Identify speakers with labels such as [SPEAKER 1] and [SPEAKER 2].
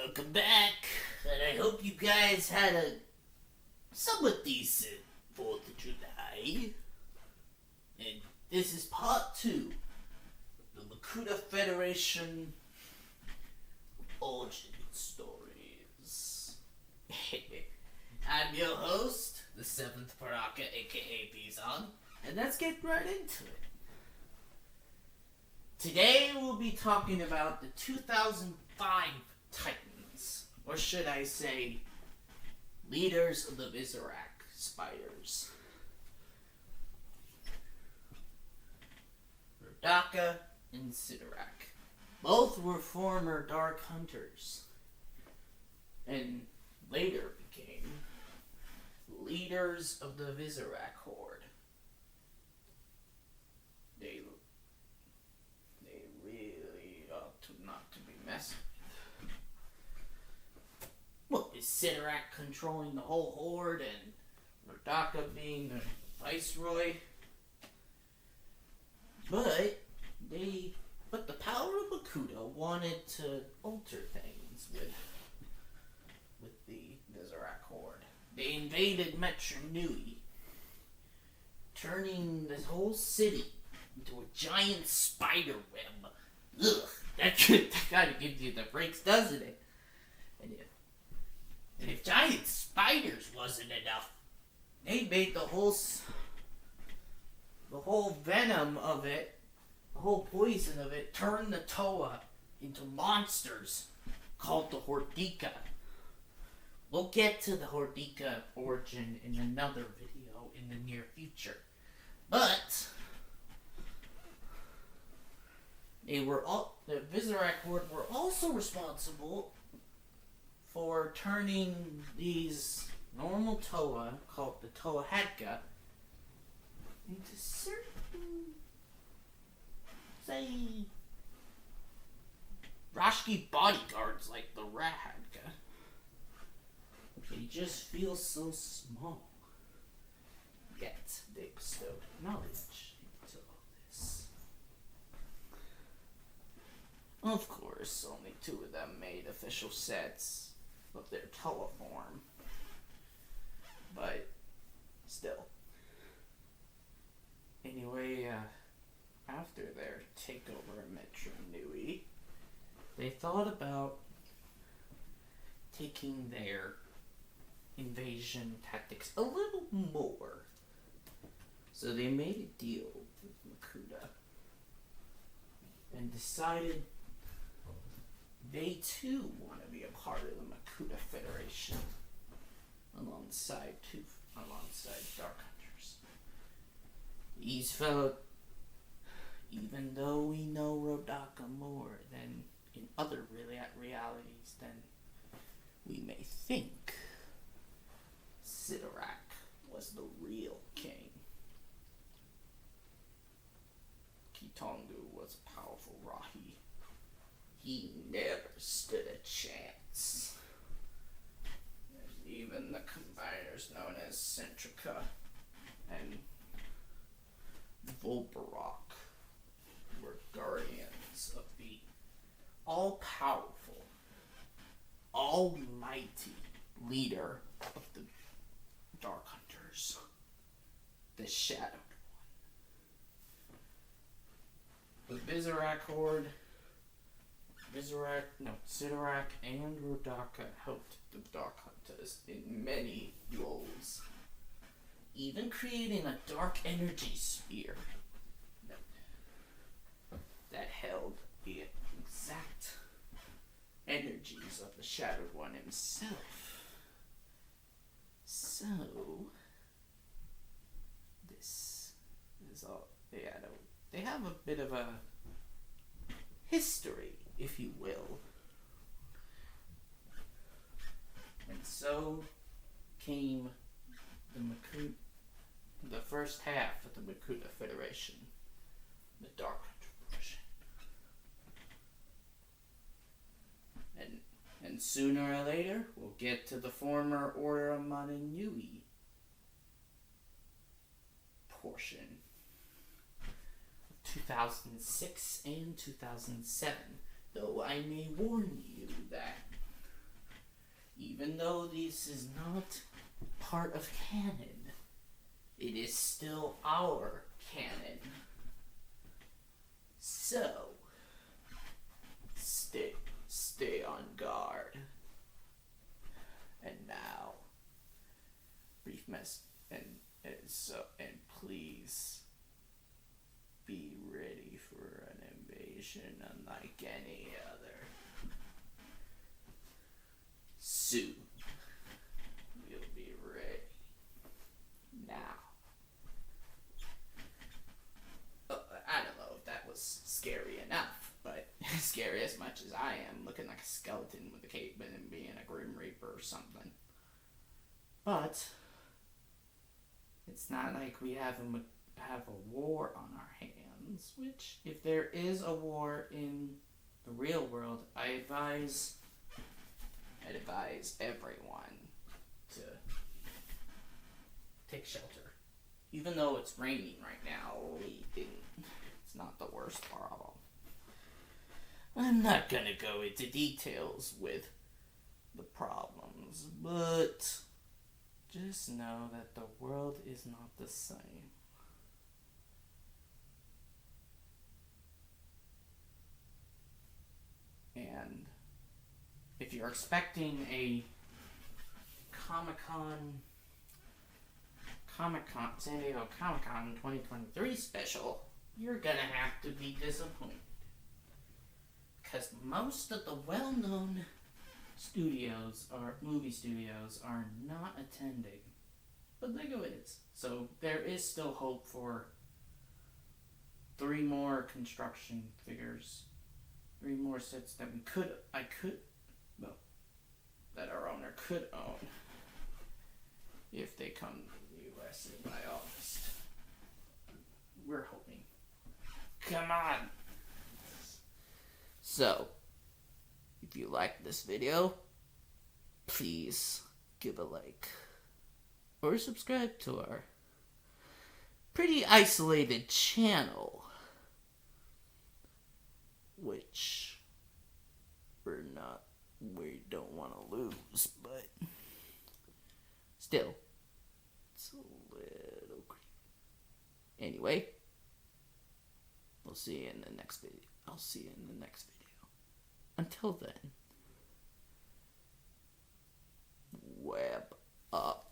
[SPEAKER 1] Welcome back, and I hope you guys had a somewhat decent 4th of July. And this is part 2 of the Makuta Federation origin stories. I'm your host, the 7th Paraka, aka Bizon, and let's get right into it. Today we'll be talking about the 2005 Titans, or should I say, leaders of the Visorak spiders. Rodaka and Visorak. Both were former Dark Hunters, and later became leaders of the Visorak Horde. They really ought to not to be messed with. Well, is Visorak controlling the whole horde and Rodaka being the viceroy? But the power of Makuta wanted to alter things with the Visorak Horde. They invaded Metro Nui, turning this whole city into a giant spider web. Ugh, that kind of gives you the breaks, doesn't it? And if giant spiders wasn't enough, they made the whole venom of it, the whole poison of it, turn the Toa into monsters called the Hordika. We'll get to the Hordika origin in another video in the near future. But the Visorak Horde were also responsible for turning these normal Toa, called the Toa Hadka, into certain, say, Rashki bodyguards like the Rahadka. They just feel so small. Yet they bestowed knowledge into all this. Of course, only 2 of them made official sets of their Toa form. But still. Anyway, after their takeover in Metro Nui, they thought about taking their invasion tactics a little more. So they made a deal with Makuta and decided they too want to be a part of the Makuta Federation alongside Dark Hunters. These fellows, even though we know Rodaka more than in other realities than we may think, Visorak was the real king. Kitongu was a powerful Rahi. He never stood a chance. And even the combiners known as Centrica and Volbarok were guardians of the all-powerful, almighty leader of the Dark Hunters, the Shadowed One. The Visorak Horde, Visorak and Rodaka helped the Dark Hunters in many roles, even creating a dark energy sphere that held the exact energies of the Shadowed One himself. So, this is all they have a bit of a history, if you will. And so came the first half of the Makuta Federation, the Dark Hunter version. And sooner or later, we'll get to the former Order of Mananui portion of 2006 and 2007. Though I may warn you that even though this is not part of canon, it is still our canon. So, stay on guard. And now, brief mess, and please be ready for an invasion unlike any other. Soon, we'll be ready. Now, I don't know if that was scary enough, but scary as much as I am, looking like a skeleton with a cape and being a Grim Reaper or something. But it's not like we have a war on our hands, which, if there is a war in the real world, I'd advise everyone to take shelter. Even though it's raining right now, it's not the worst problem. I'm not gonna go into details with the problems, but just know that the world is not the same. And if you're expecting a San Diego Comic-Con 2023 special, you're gonna have to be disappointed. Because most of the well-known movie studios are not attending. But Lego is. So there is still hope for 3 more construction figures. 3 more sets that that our owner could own if they come to the USA by August. We're hoping. Come on! So, if you like this video, please give a like or subscribe to our pretty isolated channel, which we don't want to lose, but still, it's a little creepy. Anyway, we'll see you in the next video. I'll see you in the next video. Until then, web up.